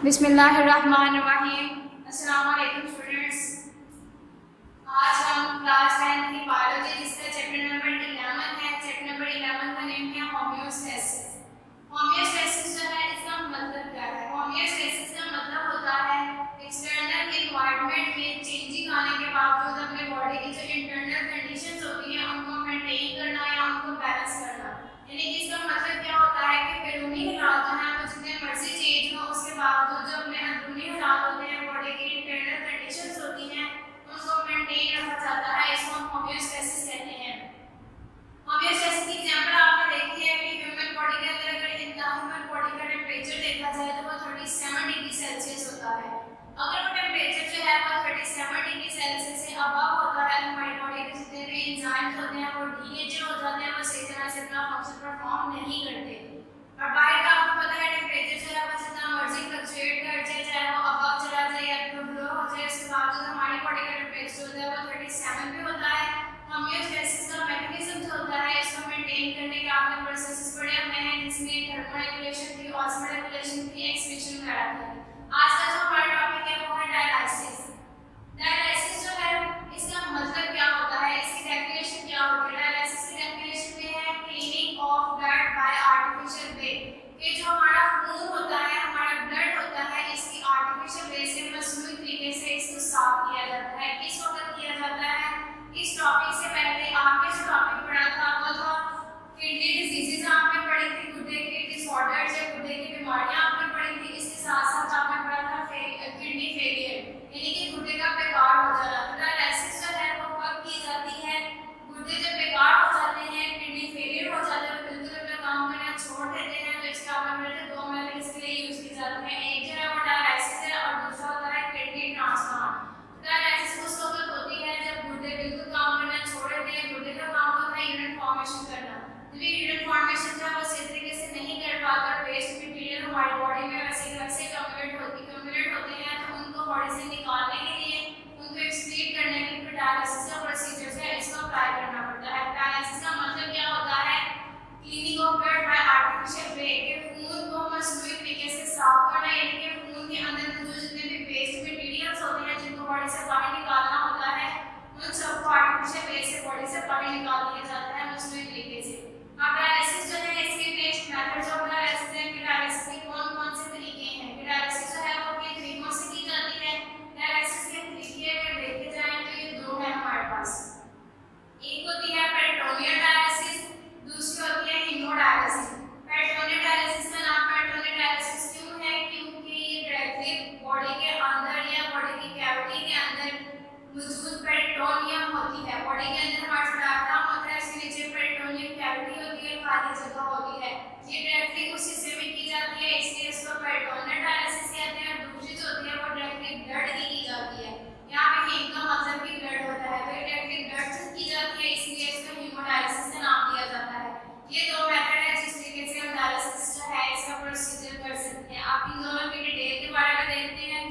बिस्मिल्लाहिर्रहमानिर्रहीम। अस्सलाम वालेकुम स्टूडेंट्स। आज हम क्लास 10 की बायोलॉजी जिसका चैप्टर नंबर 11 है। चैप्टर नंबर 11 का नेम है होमियोस्टेसिस। होमियोस्टेसिस जो है इसका मतलब क्या है? होमियोस्टेसिस का मतलब होता है एक्सटर्नल एनवायरनमेंट में चेंजिंग आने के बावजूद अपने बॉडी की जो इंटरनल कंडीशंस होती हैं उनको मेंटेन करना या उनको बैलेंस करना। यानी कि इसका मतलब क्या होता है कि बैरूनी हालात जो हैं वो जितने मर्जी चेंज हो उसके बावजूद जो अपने अंदरूनी हालात होते हैं बॉडी की इंटरनल कंडीशंस होती हैं उनको मेंटेन रखा जाता है। इसको हम होमियोस्टेसिस कहते हैं। होमियोस्टेसिस की एग्जांपल आपने देखी है कि ह्यूमन बॉडी के अंदर अगर ह्यूमन बॉडी का टेंपरेचर देखा जाए तो वो 37 डिग्री सेल्सियस होता है। अगर वो टेंपरेचर जो है वो 37 डिग्री सेल्सियस से अबव होता है तो हमारी बॉडी के जितने भी एंजाइम्स होते हैं वो डीनेचर हो जाते हैं, वो सही तरह से अपना फंक्शन परफॉर्म नहीं करते। और बाहर का आपको पता है टेंपरेचर जो है वो जितना मर्जी फ्लक्चुएट कर जाए, चाहे वो अबव चला जाए या बिलो हो जाए, उसके बावजूद हमारी बॉडी का टेंपरेचर होता है वो 37 पे होता है। होमियोस्टेसिस का मैकेनिज्म जो होता है इसको मेंटेन करने के आपने प्रोसेसेस पढ़े हुए हैं जिसमें थर्मोरेगुलेशन थी, ऑस्मोरेगुलेशन थी, एक्सक्रीशन वगैरह थी। आज का जो हमारा टॉपिक है वो है डायलाइसिस। डायलाइसिस जो है इसका मतलब क्या होता है, इसकी डेफिनेशन क्या होती है? डायलाइसिस की डेफिनेशन में है cleaning of blood by artificial way. ये जो हमारा खून होता है, हमारा ब्लड होता है, इसकी आर्टिफिशियल वे से मसनूई तरीके से इसको साफ किया जाता है। किस वक्त किया जाता है? इस टॉपिक से पहले आपने जो टॉपिक पढ़ा था वो था किडनी डिजीजेस आपने पढ़ी थी, गुर्दे के डिसऑर्डर्स या गुर्दे की बीमारियां आपने पढ़ी थी। इसके साथ साथ आपने पढ़ा था किडनी फेलियर यानी कि गुर्दे का बेकार हो जाना। तो डायलिसिस जो है वो कब की जाती है? गुर्दे जब बेकार हो जाते हैं, किडनी फेलियर हो जाते हैं, बिल्कुल अपना काम करना छोड़ देते हैं, तो इसका आपने दो मेथड इसके लिए यूज की जाती है। एक जो है वो डायलिसिस है और दूसरा होता है किडनी ट्रांसप्लांट। डायलिसिस उस वक्त होती है जब गुर्दे बिल्कुल काम करना छोड़ देते हैं। गुर्दे का काम होता है यूरिन फॉर्मेशन करना। जब ये यूरिन फॉर्मेशन जो है वो सही तरीके से नहीं कर पाता, वेस्ट मटेरियल हमारी बॉडी में वैसे कम्युलेट होते हैं, तो उनको बॉडी से निकालने के लिए उनको एक्सक्रीट करने के लिए डायलिसिस का प्रोसीजर है इसको अप्लाई करना पड़ता है। डायलिसिस का मतलब क्या होता है? Cleaning of blood by artificial way, के खून को मसनूई तरीके से साफ करना, यानी कि खून के अंदर मौजूद जितने भी वेस्ट मटेरियल्स होते हैं जिनको बॉडी से बाहर निकालना होता है उन सबको आर्टिफिशियल वे से बॉडी से बाहर निकाल दिया जाता है मसनूई तरीके से। अब डायलिसिस जो है इसके नेक्स्ट मेथड्स ऑफ डायलिसिस है कि डायलिसिस के कौन-कौन से तरीके हैं। कि डायलिसिस जो है वो किन तरीकों से की जाती है? डायलिसिस के तरीके अगर देखे जाएं तो ये दो हैं हमारे पास। एक होती है पेरिटोनियल डायलिसिस, दूसरी होती है हीमोडायलिसिस। पेरिटोनियल डायलिसिस का नाम पेरिटोनियल डायलिसिस क्यों है? क्योंकि ये डायरेक्टली बॉडी के अंदर या बॉडी की कैविटी के अंदर मौजूद पेरिटोनियम होती है। बॉडी के अंदर हमारा डायफ्राम होता है, इसके नीचे पेरिटोनियम कैविटी होती है, खाली जगह होती है। ये डायरेक्टली उस हिस्से में की जाती है, इसलिए इसको पेरिटोनियल डायलिसिस कहते हैं। दूसरी जो होती है वो डायरेक्टली ब्लड की जाती है। यहाँ पे हीम का मतलब कि ब्लड होता है, तो ये डायरेक्टली ब्लड से की जाती है, इसलिए इसको हीमोडायलिसिस का नाम दिया जाता है। ये दो मेथड है जिस तरीके से हम डायलिसिस जो है इसका प्रोसीजर कर सकते हैं। आप इन दोनों की डिटेल के बारे में देखते हैं।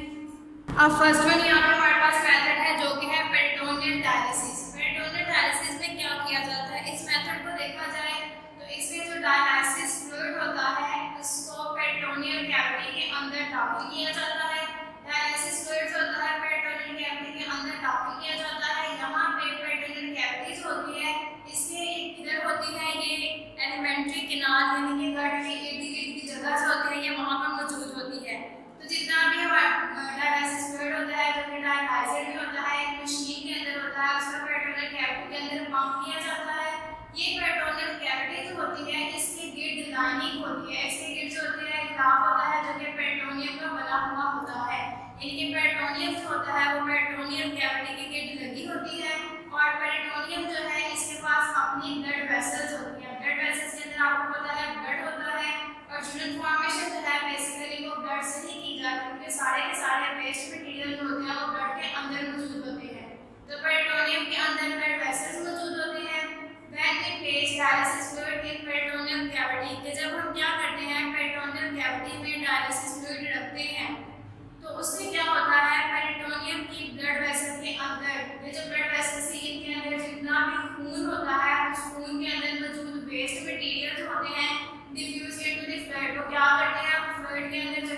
अब फर्स्ट वन यहाँ पे हमारे पास मेथड है जो कि है पेरिटोनियल डायलिसिस। पेरिटोनियल डायलिसिस में क्या किया जाता है? इस मेथड को देखा जाए तो इसमें जो डायलिसिस फ्लूइड होता है उसको पेरिटोनियल कैविटी के अंदर दाखिल किया जाता है। डायलिसिस फ्लूइड होता है पेरिटोनियल कैविटी के अंदर दाखिल किया जाता है। यहाँ पे पेरिटोनियल कैविटीज होती है, इसके इधर होती है ये एलिमेंट्री कैनाल यानी कि गट के इर्द गिर्द की जगह जो होती है ये वहाँ पर मौजूद होती है। तो जितना भी हमारा डायलिसिस फ्लूइड होता है जो कि डायलाइजर भी होता है, एक मशीन के अंदर होता है, उसका पेरिटोनियल कैविटी के अंदर पंप किया जाता है। ये पेरिटोनियल कैविटी जो होती है इसके गिर्द लाइनिंग होती है, इसके गिर्द जो होती है गिलाफ होता है जो कि पेरिटोनियम का बना हुआ होता है। यानी कि पेरिटोनियम जो होता है वो पेरिटोनियल कैविटी के गिर्द लगी होती है और पेरिटोनियम जो है इसके पास अपनी ब्लड वेसल्स होती है। ब्लड वेसल्स के अंदर आपको पता है ब्लड होता है और यूरिन फॉर्मेशन जो है बेसिकली वो ब्लड से ही की जाती है, क्योंकि सारे के सारे वेस्ट मटेरियल जो होते हैं वो ब्लड के अंदर मौजूद होते हैं। तो पेरिटोनियम के अंदर ब्लड वेसल्स मौजूद होते हैं। When we place dialysis fluid in peritoneal cavity, कि जब हम क्या करते हैं पेरिटोनियल कैविटी में डायलिसिस फ्लूइड रखते हैं तो उससे क्या होता है पेरिटोनियम की ब्लड वेसल के अंदर ये जो ब्लड वेसल्स है इनके अंदर जितना भी खून होता है उस खून के अंदर मौजूद वेस्ट मटेरियल होते हैं डिफ्यूज इनटू द फ्लूइड। तो क्या करते हैं फ्लूइड के अंदर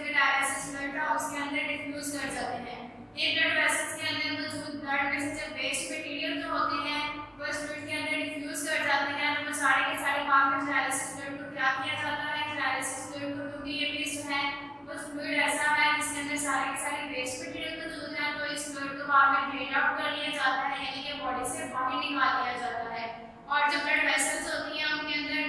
ये ब्लड वेसल्स के अंदर मौजूद ब्लड में से जब वेस्ट मटेरियल जो होते हैं वो इस फ्लूइड के अंदर डिफ्यूज कर जाते हैं, तो वो सारे के सारे बाद में डायलिसिस फ्लूइड को क्या किया जाता है, डायलिसिस फ्लूइड को, क्योंकि ये वेस्ट जो है वो फ्लूइड ऐसा है जिसके अंदर सारे के सारे वेस्ट मटेरियल मौजूद है, तो इस फ्लूइड को बाद में ड्रेन आउट कर लिया जाता है, यानी कि बॉडी से बाहर निकाल दिया जाता है। और जो ब्लड वेसल्स होती हैं उनके अंदर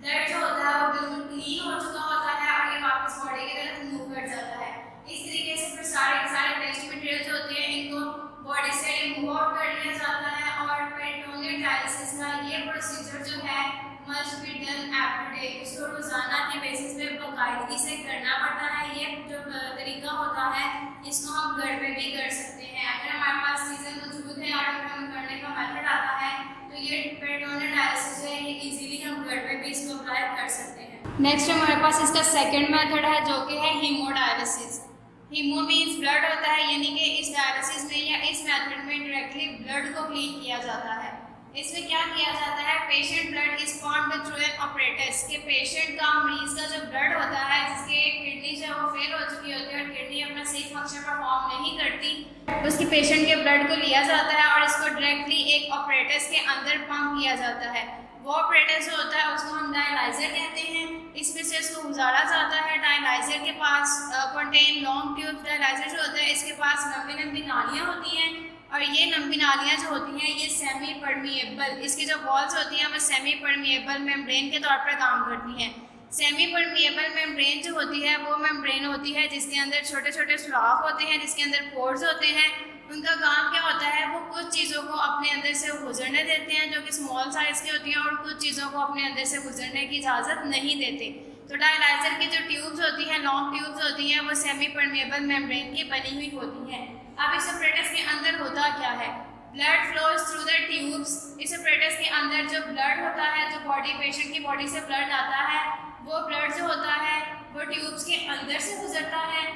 ब्लड जो होता है वो बिल्कुल क्लीन हो चुका होता है और ये वापस बॉडी की तरफ मूव कर जाता है। इस तरीके से फिर सारे के सारे वेस्ट मटेरियल जो होते हैं इनको बॉडी से रिमूव आउट कर लिया जाता है। और पेरिटोनियल डायलिसिस का ये प्रोसीजर जो है must be done every day, इसको रोजाना के बेसिस पे बाकायदगी से करना पड़ता है। ये जो तरीका होता है इसको हम घर पे भी कर सकते हैं, अगर हमारे पास चीज़ें मौजूद है और अगर हमें करने का मेथड आता है तो ये पेरिटोनियल डायलिसिस है ये इजीली हम घर पे भी इसको अप्लाई कर सकते हैं। नेक्स्ट हमारे पास इसका सेकंड मेथड है जो कि है हीमोडायलिसिस। हीमो मीन्स ब्लड होता है, यानी कि इस डायलिसिस में या इस मेथड में डायरेक्टली ब्लड को क्लीन किया जाता है। इसमें क्या किया जाता है, patient blood is pumped through an apparatus, के पेशेंट का मरीज का जो ब्लड होता है जिसके किडनी जो है वो फेल हो चुकी होती है और किडनी अपना सही फंक्शन परफॉर्म नहीं करती, उसकी पेशेंट के ब्लड को लिया जाता है और इसको डायरेक्टली एक ऑपरेटस के अंदर पंप किया जाता है। वो ऑपरेटस जो होता है उसको हम डायलाइजर कहते हैं, इसमें से इसको गुजारा जाता है। डायलाइजर के पास कंटेन लॉन्ग ट्यूब, डायलाइजर जो होता है इसके पास लंबी लंबी नालियाँ होती हैं और ये लंबी नालियाँ जो होती हैं ये सेमी परमिएबल, इसकी जो वॉल्स होती हैं वो सेमी परमिएबल मेम्ब्रेन के तौर पर काम करती हैं। सेमी परमिएबल मेम्ब्रेन जो होती है वो मेम्ब्रेन होती है जिसके अंदर छोटे छोटे सुराख होते हैं, जिसके अंदर पोर्स होते हैं। उनका काम क्या होता है, वो कुछ चीज़ों को अपने अंदर से गुजरने देते हैं जो कि स्मॉल साइज़ की होती हैं और कुछ चीज़ों को अपने अंदर से गुजरने की इजाज़त नहीं देते। तो डायलाइजर की जो ट्यूब्स होती हैं, लॉन्ग ट्यूब्स होती हैं, वो सेमी परमिएबल मेम्ब्रेन की बनी हुई होती हैं। अब इस ऑपरेटस के अंदर होता क्या है, blood flows through the tubes. इस ऑपरेटस के अंदर जो ब्लड होता है, जो बॉडी पेशेंट की बॉडी से ब्लड आता है, वो ब्लड जो होता है वो ट्यूब्स के अंदर से गुजरता है।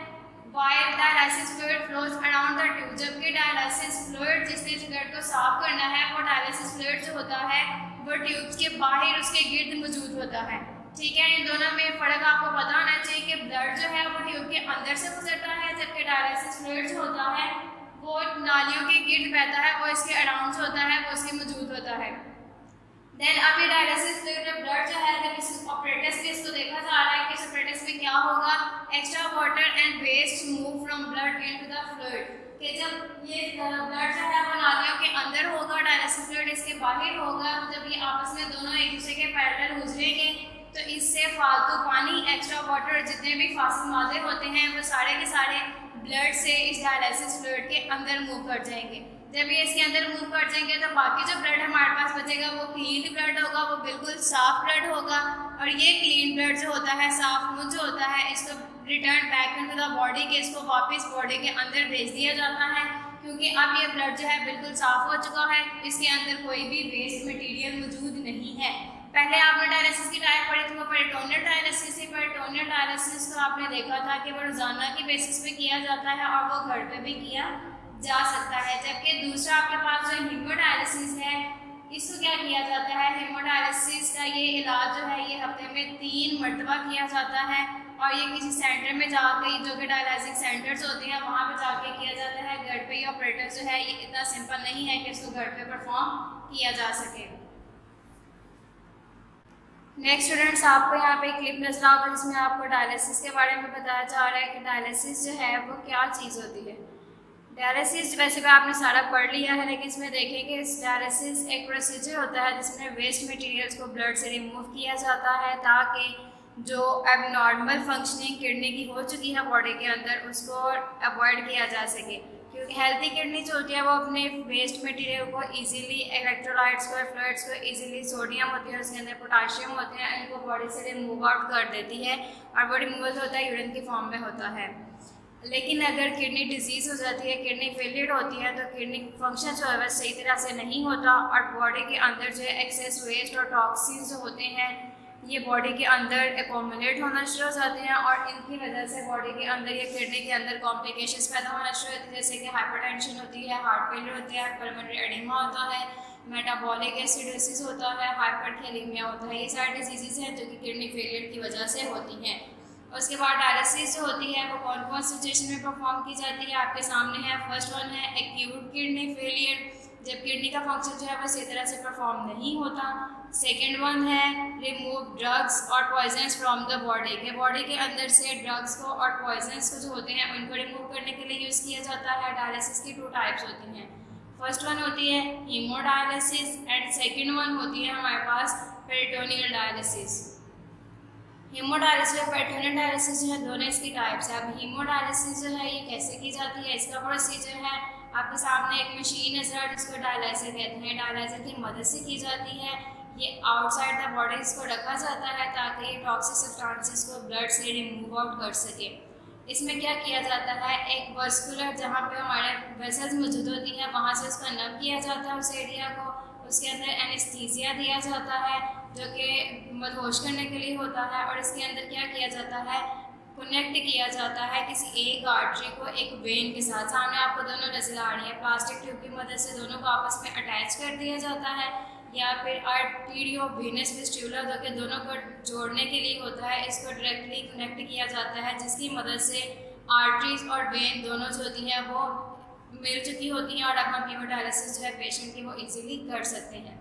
While dialysis fluid flows around the tube, जबकि डायलिसिस फ्लूइड जिसने ब्लड को साफ करना है वो डायलिसिस फ्लूइड जो होता है वो ट्यूब्स के बाहर उसके गिर्द मौजूद होता है। ठीक है, इन दोनों में फ़र्क आपको पता होना चाहिए कि ब्लड जो है वो ट्यूब के अंदर से गुजरता है, जबकि डायलिसिस फ्लूइड जो होता है वो नालियों के गिर्द बहता है, वो इसके अराउंड होता है, वो इसके मौजूद होता है। देन अब ये डायलिसिस फ्लूइड ब्लड जो है जब इस ऑपरेटस में इसको देखा जा रहा है कि इस ऑपरेटस में क्या होगा, extra water and waste move from blood into the fluid, कि जब ये ब्लड जो है वो नालियों के अंदर होगा, डायलिसिस फ्लूइड इसके बाहर होगा, तो जब ये आपस में दोनों एक दूसरे के पैरेलल गुजरेंगे तो इससे फालतू पानी, एक्स्ट्रा वाटर, जितने भी फासिल मादे होते हैं वो सारे के सारे ब्लड से इस डायलिसिस फ्लूइड के अंदर मूव कर जाएंगे। जब ये इसके अंदर मूव कर जाएंगे तो बाकी जो ब्लड हमारे पास बचेगा वो क्लीन ब्लड होगा, वो बिल्कुल साफ ब्लड होगा। और ये क्लीन ब्लड जो होता है, साफ खून जो होता है, इसको return back into the body, के इसको वापस बॉडी के अंदर भेज दिया जाता है, क्योंकि अब ये ब्लड जो है बिल्कुल साफ हो चुका है, इसके अंदर कोई भी वेस्ट मटीरियल मौजूद नहीं है। पहले आपने डायलिसिस की टाइप पढ़ी थी वो पेरिटोनियल डायलिसिस थी। पेरिटोनियल डायलिसिस को आपने देखा था कि वो रोजाना की बेसिस पे किया जाता है और वो घर पे भी किया जा सकता है। जबकि दूसरा आपके पास जो हीमोडायलिसिस है, इसको क्या किया जाता है, हीमोडायलिसिस का ये इलाज जो है ये हफ्ते में 3 मरतबा किया जाता है और ये किसी सेंटर में जाके, जो कि डायलिसिस सेंटर्स होते हैं वहाँ पे जाके किया जाता है। घर पे ये ऑपरेटर जो है ये इतना सिंपल नहीं है कि इसको घर पे परफॉर्म किया जा सके। नेक्स्ट स्टूडेंट्स, आपको यहाँ पे क्लिप नजर आएगा जिसमें आपको डायलिसिस के बारे में बताया जा रहा है कि डायलिसिस जो है वो क्या चीज़ होती है। डायलिसिस वैसे भी आपने सारा पढ़ लिया है, लेकिन इसमें देखें कि डायलिसिस एक प्रोसीजर होता है जिसमें वेस्ट मटेरियल्स को ब्लड से रिमूव किया जाता है ताकि जो एबनॉर्मल फंक्शनिंग किडनी की हो चुकी है बॉडी के अंदर उसको अवॉइड किया जा सके, क्योंकि हेल्दी किडनी जो होती है वो अपने वेस्ट मटेरियल को इजीली, इलेक्ट्रोलाइट्स को, फ्लूइड्स को इजीली, सोडियम होती है उसके अंदर, पोटाशियम होते हैं, इनको बॉडी से रिमूव आउट कर देती है और वो रिमूवल होता है यूरिन की फॉर्म में होता है। लेकिन अगर किडनी डिजीज़ हो जाती है, किडनी फेलियर होती है, तो किडनी फंक्शन जो है वह सही तरह से नहीं होता और बॉडी के अंदर जो है एक्सेस वेस्ट और टॉक्सिन्स जो होते हैं ये बॉडी के अंदर एकोमुलेट होना शुरू हो जाते हैं और इनकी वजह से बॉडी के अंदर या किडनी के अंदर कॉम्प्लिकेशंस पैदा होना शुरू होती है, जैसे कि हाइपरटेंशन होती है, हार्ट फेलियर होती है, पल्मोनरी एडिमा होता है, मेटाबॉलिक एसिडोसिस होता है, हाइपरथैलेमिया होता है। ये सारी डिजीज़ हैं जो कि किडनी फेलियर की वजह से होती हैं। उसके बाद डायलिसिस जो होती है वो कौन कौन सिचुएशन में परफॉर्म की जाती है आपके सामने है। फर्स्ट वन है एक्यूट किडनी फेलियर, जब किडनी का फंक्शन जो है वो सही तरह से परफॉर्म नहीं होता। सेकेंड वन है रिमूव ड्रग्स और पॉइजन्स फ्रॉम द बॉडी, के बॉडी के अंदर से ड्रग्स को और पॉइजन्स को जो होते हैं उनको रिमूव करने के लिए यूज़ किया जाता है। डायलिसिस की 2 टाइप्स होती हैं, फर्स्ट वन होती है हीमोडायलिसिस एंड सेकेंड वन होती है हमारे पास पेरिटोनियल डायलिसिस। हीमोडायलिसिस और पेरिटोनियल डायलिसिस जो है दोनों इसकी टाइप्स है। अब हीमोडायलिसिस जो है ये कैसे की जाती है, इसका प्रोसीजर है आपके सामने एक मशीन है सर जिसको डायलाइजर कहते हैं, डायलाइजर की मदद से की जाती है। ये आउटसाइड द बॉडी इसको रखा जाता है ताकि ये टॉक्सिक सब्सटेंसेस को ब्लड से रिमूव आउट कर सके। इसमें क्या किया जाता है, एक वस्कुलर जहाँ पे हमारे वेसल्स मौजूद होती हैं वहाँ से उसका नम किया जाता है उस एरिया को, उसके अंदर एनेस्थीसिया दिया जाता है जो कि मदहोश करने के लिए होता है, और इसके अंदर क्या किया जाता है, कनेक्ट किया जाता है किसी एक आर्टरी को एक वेन के साथ। सामने आपको दोनों नजर आ रही है, प्लास्टिक ट्यूब की मदद से दोनों को आपस में अटैच कर दिया जाता है, या फिर आर्टीरियो वेनस फिस्टुला जो कि दोनों को जोड़ने के लिए होता है, इसको डायरेक्टली कनेक्ट किया जाता है जिसकी मदद से आर्टरीज और वेन दोनों जो होती हैं वो मिल चुकी होती हैं और अब हम हीमोडायलिसिस जो है पेशेंट की वो इजीली कर सकते हैं।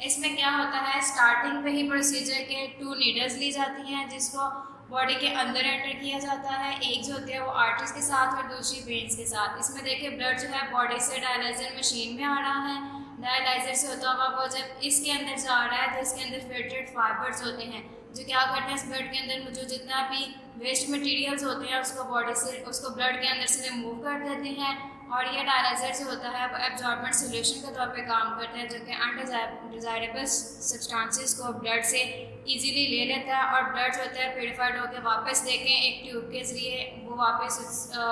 इसमें क्या होता है, स्टार्टिंग पे ही प्रोसीजर के 2 नीडल्स ली जाती हैं जिसको बॉडी के अंदर एंटर किया जाता है, एक जो होती है वो आर्टरीज के साथ और दूसरी वेन्स के साथ। इसमें देखिए ब्लड जो है बॉडी से डायलाइजर मशीन में आ रहा है, डायलाइजर से होता हुआ वो जब इसके अंदर जा रहा है तो इसके अंदर फिल्टर्ड फाइबर्स होते हैं जो क्या करते हैं इस ब्लड के अंदर मौजूद जितना भी वेस्ट मटेरियल्स होते हैं उसको बॉडी से उसको ब्लड के अंदर से रिमूव कर देते हैं, और ये डायलाइजर जो होता है वो एब्जॉर्बेंट सोल्यूशन के तौर पे काम करता है जो कि अनडिजायरेबल सब्सटेंसेस को ब्लड से इजीली ले लेता है, और ब्लड जो होता है प्योरीफाइड होकर वापस देखें एक ट्यूब के ज़रिए वो वापस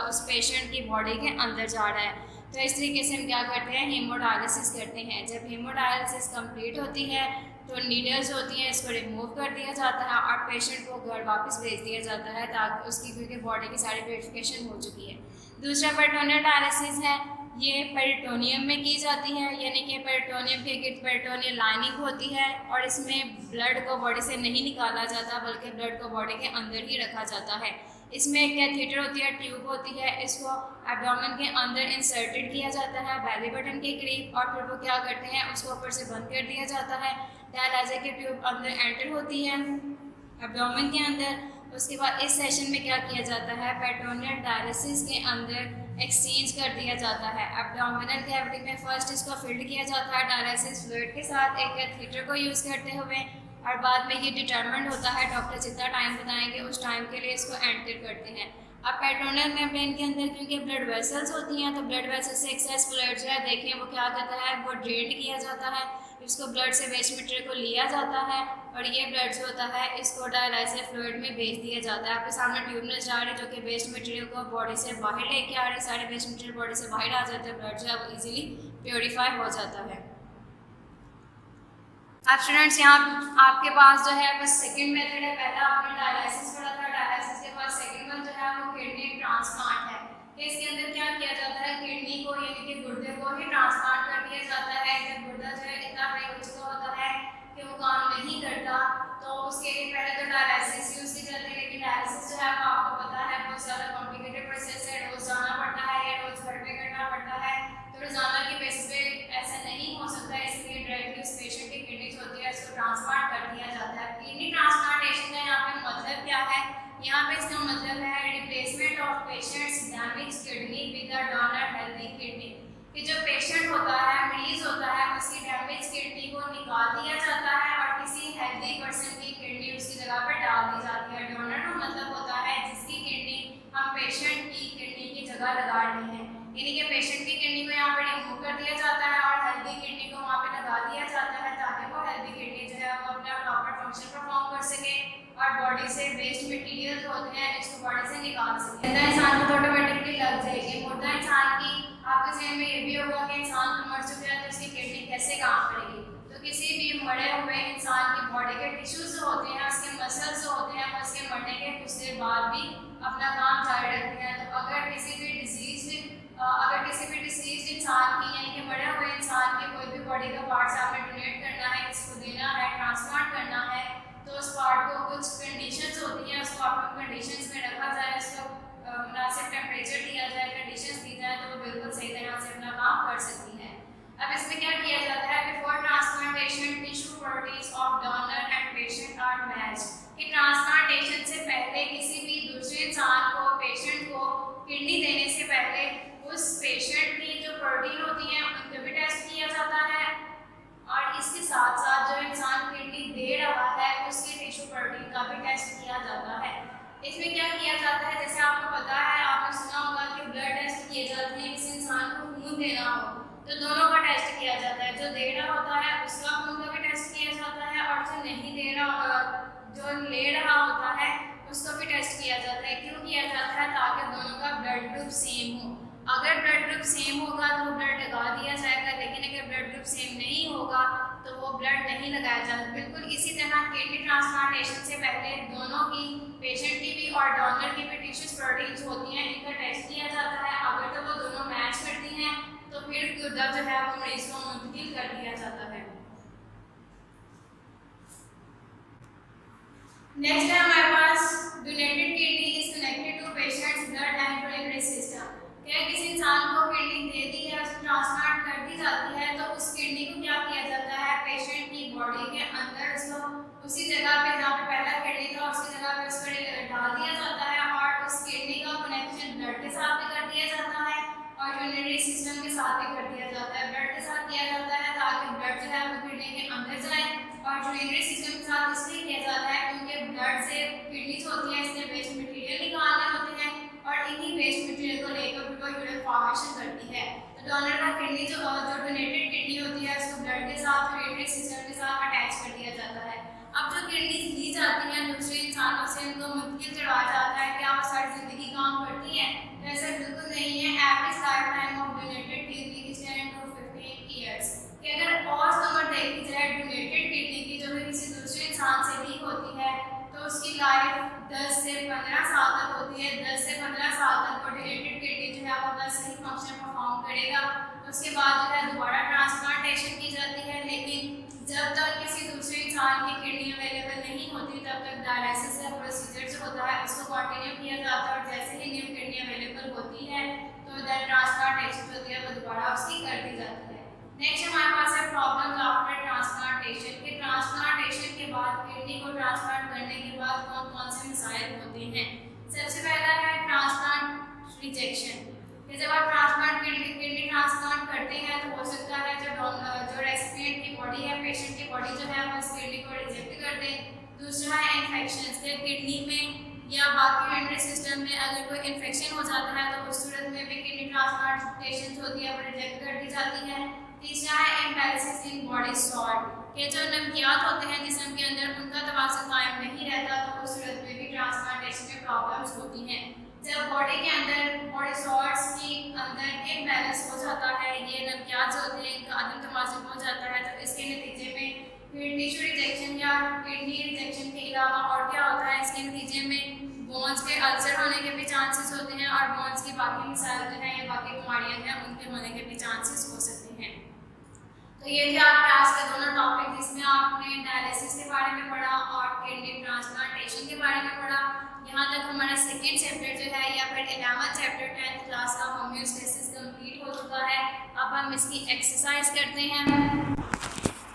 उस पेशेंट की बॉडी के अंदर जा रहा है। तो इस तरीके से हम क्या करते हैं, हीमोडायलिसिस करते हैं। जब हीमोडायलिसिस कंप्लीट होती है तो नीडल्स होती हैं इसको रिमूव कर दिया जाता है और पेशेंट को घर वापस भेज दिया जाता है ताकि उसकी क्योंकि बॉडी की सारी प्योरीफिकेशन हो चुकी है। दूसरा पेरिटोनियल डायलिसिस है, ये पेरिटोनियम में की जाती है, यानी कि पेरिटोनियम के गिर्द पेरिटोनियल लाइनिंग होती है और इसमें ब्लड को बॉडी से नहीं निकाला जाता बल्कि ब्लड को बॉडी के अंदर ही रखा जाता है। इसमें एक कैथीटर होती है, ट्यूब होती है, इसको एब्डोमेन के अंदर इंसर्टेड किया जाता है बेली बटन के करीब, और फिर वो क्या करते हैं उसको ऊपर से बंद कर दिया जाता है। डायलाइजर की ट्यूब अंदर एंटर होती है एब्डोमेन के अंदर। उसके बाद इस सेशन में क्या किया जाता है, पेरिटोनियल डायलिसिस के अंदर एक्सचेंज कर दिया जाता है। एब्डोमिनल कैविटी में फर्स्ट इसको फिल्ड किया जाता है डायलिसिस फ्लूइड के साथ एक कैथीटर को यूज़ करते हुए, और बाद में ये डिटरमिन्ड होता है डॉक्टर जितना टाइम बताएंगे उस टाइम के लिए इसको एंटर करते हैं। अब पेरिटोनियल मेम्ब्रेन के अंदर क्योंकि ब्लड वेसल्स होती हैं तो ब्लड वेसल से एक्सेस ब्लड जो है देखें वो क्या करता है वो ड्रेन किया जाता है, इसको ब्लड से वेस्ट मटेरियल को लिया जाता है और ये ब्लड जो होता है इसको डायलाइजर फ्लूइड में भेज दिया जाता है। आपके सामने ट्यूब नजर आ रही है जो कि वेस्ट मटेरियल को बॉडी से बाहर लेके आ रही है, सारे वेस्ट मटेरियल बॉडी से बाहर आ जाते हैं, ब्लड जो है वो इजीली प्योरीफाई हो जाता है। अब स्टूडेंट्स यहाँ आपके पास जो है बस सेकंड मेथड है, पहला आपने डायलिसिस पढ़ा था, डायलिसिस के बाद सेकंड वन जो है वो किडनी ट्रांसप्लांट है। तो इसके अंदर क्या किया जाता है, किडनी को यानी कि गुर्दे को ही ट्रांसप्लांट कर दिया जाता है। जब गुर्दा जो है इतना बड़ा हो चुका होता है कि वो काम नहीं करता तो उसके लिए पहले तो डायलिसिस यूज की जाती है, लेकिन डायलिसिस जो है वो आपको पता है बहुत ज़्यादा कॉम्प्लिकेटेड प्रोसेस है, रोज जाना पड़ता है या रोज घर पे करना पड़ता है, तो रोजाना के बेसिस पे ऐसा नहीं हो सकता है, इसलिए डायरेक्टली उस पेशेंट की किडनी जो होती है इसको ट्रांसप्लांट कर दिया जाता है। किडनी ट्रांसप्लांटेशन का यहाँ पे मतलब क्या है, यहाँ पे इसका मतलब है replacement of patients damage kidney with a donor healthy kidney, कि जो पेशेंट होता है मरीज होता है उसकी डैमेज किडनी को निकाल दिया जाता है और किसी हेल्दी पर्सन की किडनी उसकी जगह पर डाल दी जाती है। डोनर का मतलब होता है जिसकी किडनी हम पेशेंट की किडनी की जगह लगा रहे हैं, यानी कि पेशेंट की किडनी को यहाँ पे रिमूव कर दिया जाता है और हेल्दी किडनी को वहाँ पे लगा दिया जाता है ताकि वो हेल्दी किडनी जो है वो अपना प्रॉपर फंक्शन परफॉर्म कर सके और बॉडी से वेस्ट मटेरियल जो होते हैं इसको बॉडी से निकाल सके। जिंदा इंसान को तो ऑटोमेटिकली लग जाएगी। मुर्दा इंसान की आपके जहन में ये भी होगा कि इंसान तो मर चुका है तो इसकी किडनी कैसे काम करेगी, तो किसी भी मरे हुए इंसान की बॉडी के टिश्यूज जो होते हैं उसके मसल्स जो होते हैं वो उसके मरने के कुछ देर बाद भी अपना काम जारी रखते हैं। तो अगर किसी भी डिसीज इंसान की यानी कि मरे हुए इंसान के कोई भी बॉडी का पार्ट आपने डोनेट करना है, किसी को देना है, ट्रांसप्लांट करना है, तो उस पार्ट को कुछ कंडीशंस होती हैं उसको आपको कंडीशंस में रखा जाए, उसको मुनासिब टेम्परेचर दिया जाए, कंडीशंस दी जाए, तो वो बिल्कुल सही तरह से अपना काम कर सकती है। अब इसमें क्या किया जाता है, before transplantation tissue properties of donor and patient are matched, कि ट्रांसप्लांटेशन से पहले किसी भी दूसरे इंसान को, पेशेंट को किडनी देने से पहले उस पेशेंट की जो प्रोटीन होती है उनका भी टेस्ट किया जाता है, और इसके साथ साथ जो इंसान किडनी दे रहा है उसके टिश्यू प्रोटीन का भी टेस्ट किया जाता है। इसमें क्या किया जाता है, जैसे आपको पता है, आपने सुना होगा कि ब्लड टेस्ट किए जाते हैं, किसी इंसान को खून देना हो तो दोनों का टेस्ट किया जाता है, जो दे रहा होता है उसका खून का भी टेस्ट किया जाता है, और जो नहीं दे रहा, जो ले रहा होता है उसका भी टेस्ट किया जाता है। क्यों किया जाता है, ताकि दोनों का ब्लड ग्रुप सेम हो। अगर ब्लड ग्रुप सेम होगा तो ब्लड लगा दिया जाएगा, लेकिन अगर ब्लड ग्रुप सेम नहीं होगा तो वो ब्लड नहीं लगाया जाएगा। बिल्कुल इसी तरह किडनी ट्रांसप्लांटेशन से पहले दोनों की, पेशेंट की भी और डोनर की भी टिश्यूज प्रोटीन्स होती हैं, इनका टेस्ट किया जाता है। अगर तो वो दोनों मैच करती हैं तो फिर गुर्दा जो है वो मरीज को मुंतकिल कर दिया जाता है। नेक्स्ट है हमारे पास donated kidney is connected to patients blood and urinary system. क्या किसी इंसान को किडनी दे दी है, उसको ट्रांसप्लांट कर दी जाती है, तो उस किडनी को क्या किया जाता है, पेशेंट की बॉडी के अंदर उसको उसी जगह पे जहाँ पे पहला किडनी था उसकी जगह पे उसको डाल दिया जाता है, और उस किडनी का कनेक्शन ब्लड के साथ भी कर दिया जाता है और यूरिनरी सिस्टम के साथ भी कर दिया जाता है। ब्लड के साथ किया जाता है ताकि ब्लड जो है वो किडनी के अंदर जाए, और यूरिनरी सिस्टम के साथ इसलिए किया जाता है क्योंकि ब्लड से किडनीज होती है, इससे वेस्ट मटेरियल निकालने होते हैं, और इन्हीं वेस्ट मटेरियल को लेकर फिर वो यूरिन फॉर्मेशन करती है। तो डोनर का किडनी जो डोनेटेड किडनी होती है उसको ब्लड के साथ यूरिनरी सिस्टम के साथ अटैच कर दिया जाता है। अब जो किडनी ली जाती है दूसरे इंसानों से, उनको मुंतकिल करवाया जाता है, क्या वो सारी जिंदगी काम करती है? तो ऐसा बिल्कुल नहीं है। Average life time of donated kidney is 10 to 15 years। कि अगर और उम्र देखी जाए डोनेटेड किडनी की जो किसी दूसरे इंसान से ली होती है तो उसकी लाइफ 10 से 15 साल तक होती है। 10 से 15 साल तक वो डोनेटेड किडनी जो है वो अपना सही फंक्शन परफॉर्म करेगा। उसके बाद जो है दोबारा ट्रांसप्लांटेशन की जाती है, लेकिन जब तक किसी दूसरे इंसान की किडनी अवेलेबल नहीं होती तब तक डायलिसिस का प्रोसीजर जो होता है उसको कंटिन्यू किया जाता है, और जैसे ही न्यू किडनी अवेलेबल होती है तो देन ट्रांसप्लांटेशन जो होती है वो दोबारा उसकी कर दी जाती है। नेक्स्ट हमारे पास है प्रॉब्लम्स आफ्टर ट्रांसप्लांटेशन। कि ट्रांसप्लांटेशन के बाद, किडनी को ट्रांसप्लांट करने के बाद कौन कौन से मसाइल होते हैं। सबसे पहला है ट्रांसप्लांट रिजेक्शन। कि जब आप ट्रांसप्लांट किडनी ट्रांसप्लांट करते हैं तो हो सकता है जो रेसिपिएंट की बॉडी है, पेशेंट की बॉडी जो है वो इस किडनी को रिजेक्ट कर दे। दूसरा है इन्फेक्शन। के किडनी में या बाकी यूरिनरी सिस्टम में अगर कोई इन्फेक्शन हो जाता है तो उस सूरत में भी किडनी ट्रांसप्लांटेशन होती है वो रिजेक्ट कर दी जाती है। तीसरा है इम्बैलेंस इन बॉडी सॉल्ट। के जो नमकियात होते हैं जिस्म के अंदर उनका तवाज़ुन कायम नहीं रहता, तो उस सूरत में भी ट्रांसप्लांटेशन में प्रॉब्लम्स होती हैं। जब बॉडी के अंदर बॉडी सॉल्ट्स की अंदर इम्बैलेंस हो जाता है, ये नमकियात जो होते हैं इनका अदम तवाज़ुन हो जाता है, तो इसके नतीजे में फिर टिश्यू रिजेक्शन या किडनी रिजेक्शन के अलावा और क्या होता है, इसके नतीजे में बोन्स के अल्सर होने के भी चांसेस होते हैं, और बोन्स की बाकी मिसाइल जो है या बाकी बीमारियाँ हैं उनके होने के भी चांसेस हो सकते हैं। तो ये थे आप क्लास के दोनों टॉपिक जिसमें आपने डायलिसिस के बारे में पढ़ा और किडनी ट्रांसप्लांटेशन के बारे में पढ़ा। यहाँ तक हमारा सेकेंड चैप्टर जो है या फिर 11th चैप्टर 10th क्लास का होम्योस्टेसिस कंप्लीट हो चुका है। अब हम इसकी एक्सरसाइज करते हैं।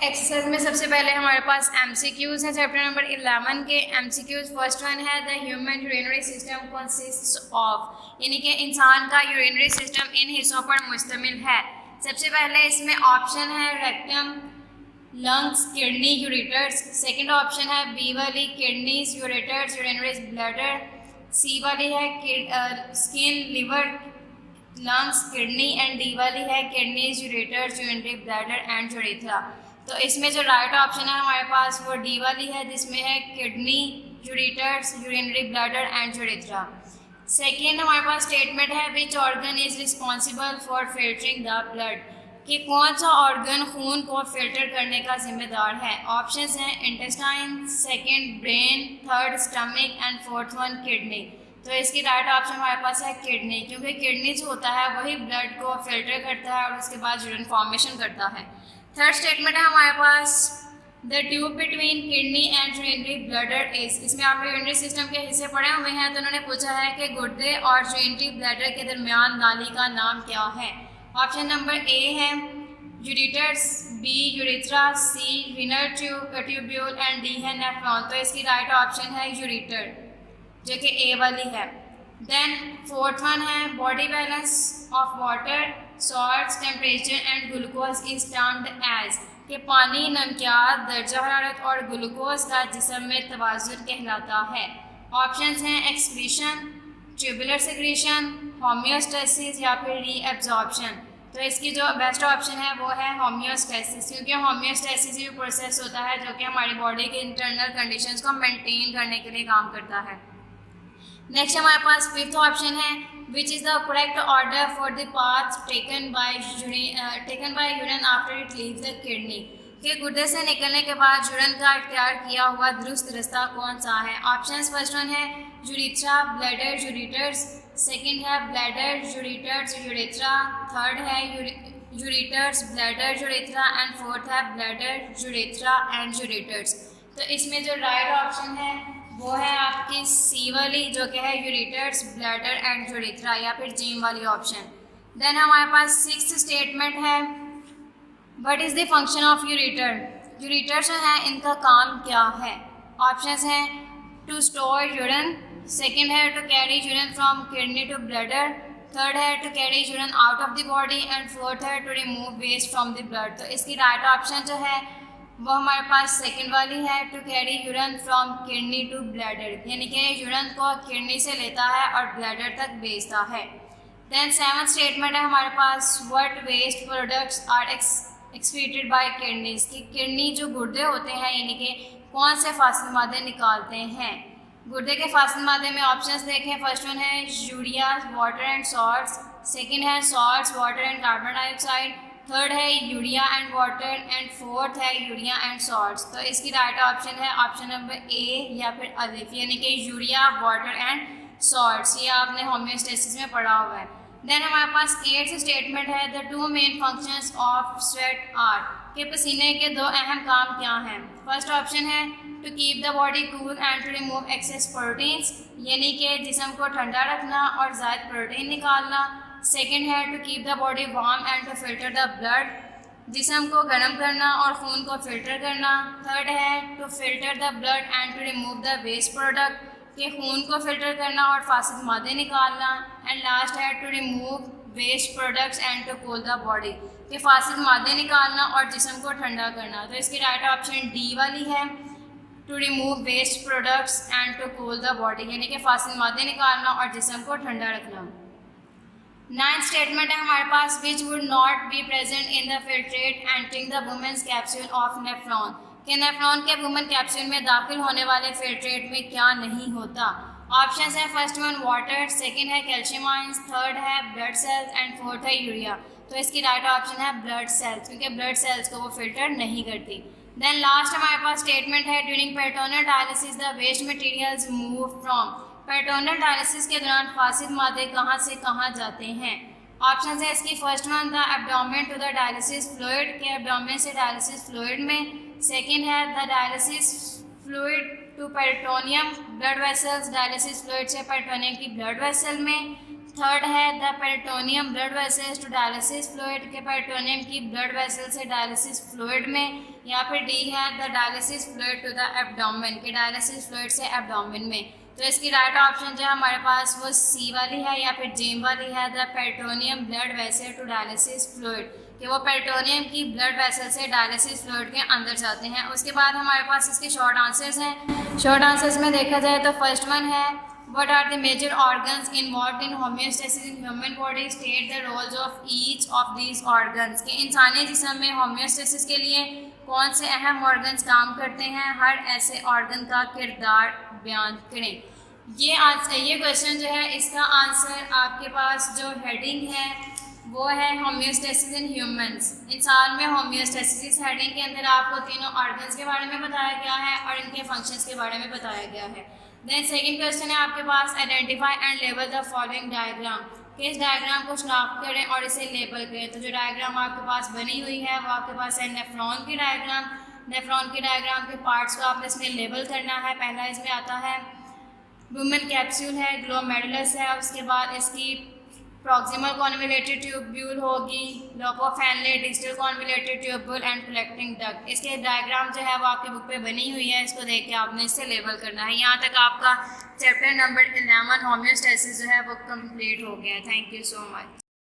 एक्सरसाइज में सबसे पहले हमारे पास MCQs हैं चैप्टर नंबर 11 के। MCQs फर्स्ट वन है the human urinary system consists of, यानी कि इंसान का यूरिनरी सिस्टम इन हिस्सों पर मुश्तमिल है। सबसे पहले इसमें ऑप्शन है rectum, lungs, kidney, ureters. Second option है बी वाली किडनीज, यूरेटर्स, यूरिनरी ब्लैडर। सी वाली है skin, liver, lungs, kidney and D वाली है kidneys, ureters, urinary bladder and urethra. तो इसमें जो राइट ऑप्शन है हमारे पास वो डी वाली है जिसमें है kidney, ureters, urinary bladder and urethra. Second हमारे पास स्टेटमेंट है which organ is responsible for filtering the blood, कि कौन सा ऑर्गन खून को फिल्टर करने का जिम्मेदार है। ऑप्शंस हैं intestine, second brain, third stomach and fourth one kidney. तो इसकी राइट ऑप्शन हमारे पास है किडनी, क्योंकि किडनी जो होता है वही ब्लड को फिल्टर करता है और उसके बाद यूरिन फॉर्मेशन करता है। थर्ड स्टेटमेंट है हमारे पास the tube between kidney and urinary bladder is, इसमें आपने यूरिनरी सिस्टम के हिस्से पढ़े हुए हैं, तो उन्होंने पूछा है कि गुर्दे और यूरिनरी ब्लैडर के दरमियान नाली का नाम क्या है। ऑप्शन नंबर ए है ureters, B urethra, C renal tubule and D है नेफ्रॉन। तो इसकी राइट ऑप्शन है यूरेटर, जो कि ए वाली है। देन फोर्थ वन है body balance of water, salts, temperature and glucose is termed as, कि पानी, नमकियात, दर्जा हरारत और ग्लूकोज का जिस्म में तवाज़ुन कहलाता है। ऑप्शंस हैं एक्सक्रीशन, ट्यूबुलर सेक्रेशन, होम्योस्टेसिस या फिर रीएब्जॉर्प्शन। तो इसकी जो बेस्ट ऑप्शन है वो है होम्योस्टेसिस, क्योंकि होम्योस्टेसिस भी प्रोसेस होता है जो कि हमारी बॉडी के इंटरनल कंडीशंस को मेंटेन करने के लिए काम करता है। नेक्स्ट हमारे पास फिफ्थ ऑप्शन है which is the correct order for the path taken by urine after it leaves the kidney, कि गुर्दे से निकलने के बाद यूरिन का इख्तियार किया हुआ दुरुस्त रास्ता कौन सा है। ऑप्शंस फर्स्ट वन है यूरेथ्रा, ब्लैडर, यूरेटर्स, सेकंड है ब्लैडर, यूरेटर्स, यूरेथ्रा, थर्ड है ureters, bladder, urethra and fourth है ब्लैडर, यूरेथ्रा एंड यूरेटर्स। तो इसमें जो राइट ऑप्शन है वो है आपकी सी वाली, जो कि है यूरेटर्स, ब्लैडर एंड यूरेथ्रा, या फिर जी वाली ऑप्शन। देन हमारे पास सिक्स्थ स्टेटमेंट है what is the function of ureter, ureter जो है इनका काम क्या है। ऑप्शंस हैं टू स्टोर यूरिन, सेकंड है to carry urine from kidney to bladder, third है to carry urine out of the body and fourth है to remove waste from the blood. तो इसकी राइट ऑप्शन जो है वो हमारे पास सेकंड वाली है to carry urine from kidney to bladder, यानी कि यूरिन को किडनी से लेता है और ब्लैडर तक भेजता है। देन सेवंथ स्टेटमेंट है हमारे पास what waste products are excreted by kidneys, की किडनी जो गुर्दे होते हैं यानी कि कौन से फासिल मादे निकालते हैं। गुर्दे के फासिल मादे में ऑप्शंस देखें, फर्स्ट वन है urea, water and salts, second है salts, water and carbon dioxide, third है urea and water and fourth है यूरिया एंड सॉल्ट्स। तो इसकी राइट ऑप्शन है ऑप्शन नंबर ए या फिर अलिफ, यानी कि यूरिया, वाटर एंड सॉल्ट्स। ये आपने होम्योस्टेसिस में पढ़ा हुआ है। देन हमारे पास एट्थ स्टेटमेंट है the two main functions of sweat are, के पसीने के दो अहम काम क्या हैं। फर्स्ट ऑप्शन है to keep the body cool and to remove excess proteins, यानी कि जिस्म को ठंडा रखना और ज़ायद प्रोटीन निकालना। सेकेंड है to keep the body warm and to filter the blood, जिस्म को गर्म करना और खून को फिल्टर करना। थर्ड है to filter the blood and to remove the waste product, के खून को फिल्टर करना और फासिद मादे निकालना। एंड लास्ट है to remove waste products and to cool the body, के फासिद मादे निकालना और जिस्म को ठंडा करना। तो इसकी राइट ऑप्शन डी वाली है to remove waste products and to cool the body, यानी कि फासिद मादे निकालना और जिस्म को ठंडा रखना। नाइन्थ स्टेटमेंट है हमारे पास which would not be present in the filtrate entering the Bowman's capsule of nephron, के नेफ्रॉन के वुमेन कैप्सूल में दाखिल होने वाले फिल्ट्रेट में क्या नहीं होता। ऑप्शंस है फर्स्ट वन वाटर, सेकंड है कैल्शियम आयंस, थर्ड है ब्लड सेल्स एंड फोर्थ है यूरिया। तो इसकी राइट ऑप्शन है ब्लड सेल्स, क्योंकि ब्लड सेल्स को वो फिल्टर नहीं करती। देन लास्ट हमारे पास स्टेटमेंट है during peritoneal dialysis the waste materials move from, peritoneal dialysis के दौरान फासिद मादे कहाँ से कहाँ जाते हैं। ऑप्शन है इसकी first one the abdomen to the dialysis fluid, के एब्डोमेन से डायलिसिस फ्लूइड में। सेकेंड है the dialysis fluid to peritoneum blood vessels, dialysis fluid से पेरिटोनियम की ब्लड वेसल में। थर्ड है the peritoneum blood vessels to dialysis fluid, के peritoneum की ब्लड वेसल से डायलिसिस फ्लूइड में। या फिर डी है the dialysis fluid to the abdomen, के डायलिसिस फ्लूइड से एब्डोमेन में। तो इसकी राइट ऑप्शन जो है हमारे पास वो सी वाली है या फिर जी वाली है the peritoneum blood vessel to dialysis fluid, कि वो पेरिटोनियम की ब्लड वेसल से डायलिसिस फ्लूइड के अंदर जाते हैं। उसके बाद हमारे पास इसके शॉर्ट आंसर्स हैं। शॉर्ट आंसर्स में देखा जाए तो फर्स्ट वन है what are the major organs involved in homeostasis in human body, state the roles of each of these organs, के इंसानी जिस्म में होम्योस्टेसिस के लिए कौन से अहम ऑर्गन्स काम करते हैं, हर ऐसे ऑर्गन का किरदार बयान करें। ये क्वेश्चन जो है इसका आंसर आपके पास जो हेडिंग है वो है होम्योस्टेसिस इन ह्यूमंस। इंसान में होम्योस्टेसिस हेडिंग के अंदर आपको तीनों ऑर्गन्स के बारे में बताया गया है और इनके फंक्शंस के बारे में बताया गया है। देन सेकंड क्वेश्चन है आपके पास identify and label the following diagram, कि इस डायग्राम को शनाख्त करें और इसे लेबल करें। तो जो डायग्राम आपके पास बनी हुई है वो आपके पास है नेफ्रॉन की डायग्राम, नेफ्रॉन के डायग्राम के पार्ट्स को आपने इसमें लेबल करना है। पहला इसमें आता है लुमेन कैप्सूल है, ग्लोमेरुलस है, उसके बाद इसकी प्रॉक्सिमल कॉन्वोल्यूटेड ट्यूब्यूल होगी, loop of Henle, distal convoluted tubule and collecting duct. इसके डायग्राम जो है वो आपकी बुक पे बनी हुई है, इसको देख के आपने इससे लेबल करना है। यहाँ तक आपका चैप्टर नंबर 11 होम्योस्टैसिस जो है वो कंप्लीट हो गया। Thank you so much.